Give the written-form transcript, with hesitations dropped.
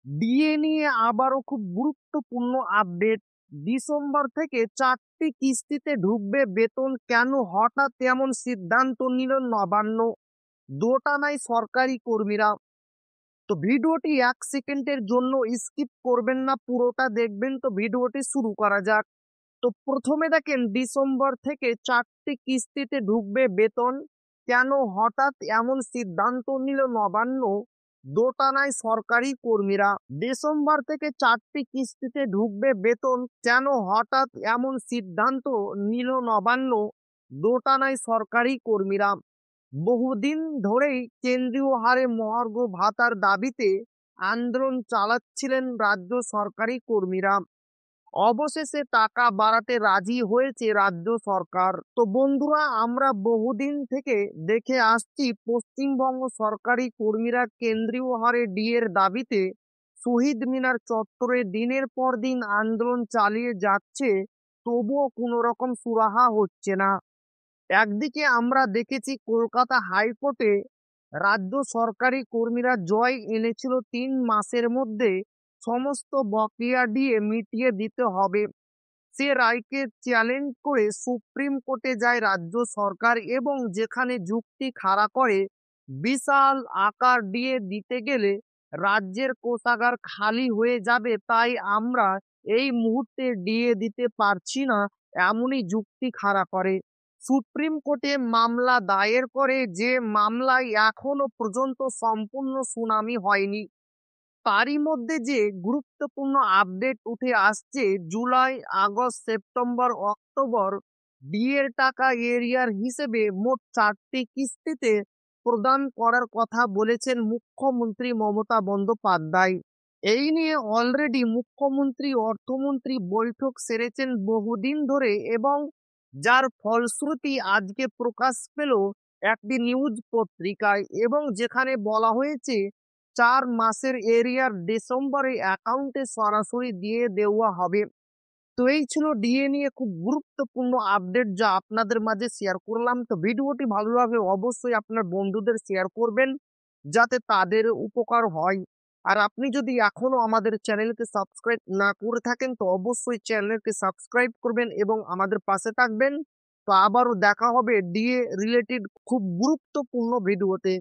DA নিয়ে আবারও খুব গুরুত্বপূর্ণ আপডেট। ডিসেম্বর থেকে 4টি কিস্তিতে ঢুকবে বেতন, কেন হঠাৎ এমন সিদ্ধান্ত নিল নবান্ন? দোটানায় সরকারি কর্মীরা। তো ভিডিওটি 1 সেকেন্ডের জন্য স্কিপ করবেন না, পুরোটা দেখবেন। তো ভিডিওটি শুরু করা যাক। তো প্রথমে দেখেন, ডিসেম্বর থেকে 4টি কিস্তিতে ঢুকবে বেতন, কেন হঠাৎ এমন সিদ্ধান্ত নিল নবান্ন? দোটানায় সরকারি কর্মীরা। ডিসেম্বর থেকে 4টি কিস্তিতে ঢুকবে বেতন, কেন হঠাৎ এমন সিদ্ধান্ত নিল নবান্ন? দোটানায় সরকারি কর্মীরা। বহুদিন ধরেই কেন্দ্রীয় হারে মহার্ঘ ভাতার দাবিতে আন্দোলন চালাচ্ছিলেন রাজ্য সরকারি কর্মীরা। অবশেষে টাকা বাড়াতে রাজি হয়েছে রাজ্য সরকার। তো বন্ধুরা, আমরা বহুদিন থেকে দেখে আসছি পশ্চিমবঙ্গ সরকারি কর্মীরা কেন্দ্রীয় হারে ডিএর দাবিতে শহীদ মিনার চত্বরে দিনের পর দিন আন্দোলন চালিয়ে যাচ্ছে, তবুও কোনো রকম সুরাহা হচ্ছে না। একদিকে আমরা দেখেছি কলকাতা হাইকোর্টে রাজ্য সরকারি কর্মীরা জয় এনেছিল, 3 মাসের মধ্যে সমস্ত বকেয়া ডিএ মিটিয়ে দিতে হবে। সে রায়কে চ্যালেঞ্জ করে সুপ্রিম কোর্টে যায় রাজ্য সরকার, এবং যেখানে যুক্তি খাড়া করে বিশাল আকার ডিএ দিতে গেলে রাজ্যের কোষাগার খালি হয়ে যাবে, তাই আমরা এই মুহূর্তে ডিএ দিতে পারছি না, এমনই যুক্তি খাড়া করে সুপ্রিম কোর্টে মামলা দায়ের করে, যে মামলায় এখনো পর্যন্ত সম্পূর্ণ শুনানি হয়নি। তারই মধ্যে যে গুরুত্বপূর্ণ আপডেট উঠে আসছে, জুলাই, আগস্ট, সেপ্টেম্বর, অক্টোবর ডিএর টাকা এরিয়ার হিসেবে মোট 4টি কিস্তিতে প্রদান করার কথা বলেছেন মুখ্যমন্ত্রী মমতা বন্দ্যোপাধ্যায়। এই নিয়ে অলরেডি মুখ্যমন্ত্রী অর্থমন্ত্রী বৈঠক সেরেছেন বহুদিন ধরে, এবং যার ফলশ্রুতি আজকে প্রকাশ পেল একটি নিউজ পত্রিকায়, এবং যেখানে বলা হয়েছে 4 মাসের এরিয়ার ডিসেম্বরে অ্যাকাউন্টে সরাসরি দিয়ে দেওয়া হবে। তো এই ছিল ডিএ নিয়ে খুব গুরুত্বপূর্ণ আপডেট, যা আপনাদের মাঝে শেয়ার করলাম। তো ভিডিওটি ভালো লাগলে অবশ্যই আপনার বন্ধুদের শেয়ার করবেন, যাতে তাদের উপকার হয়। আর আপনি যদি এখনো আমাদের চ্যানেলকে সাবস্ক্রাইব না করে থাকেন, তো অবশ্যই চ্যানেলকে সাবস্ক্রাইব করবেন এবং আমাদের পাশে থাকবেন। তো আবারও দেখা হবে ডিএ রিলেটেড খুব গুরুত্বপূর্ণ ভিডিওতে।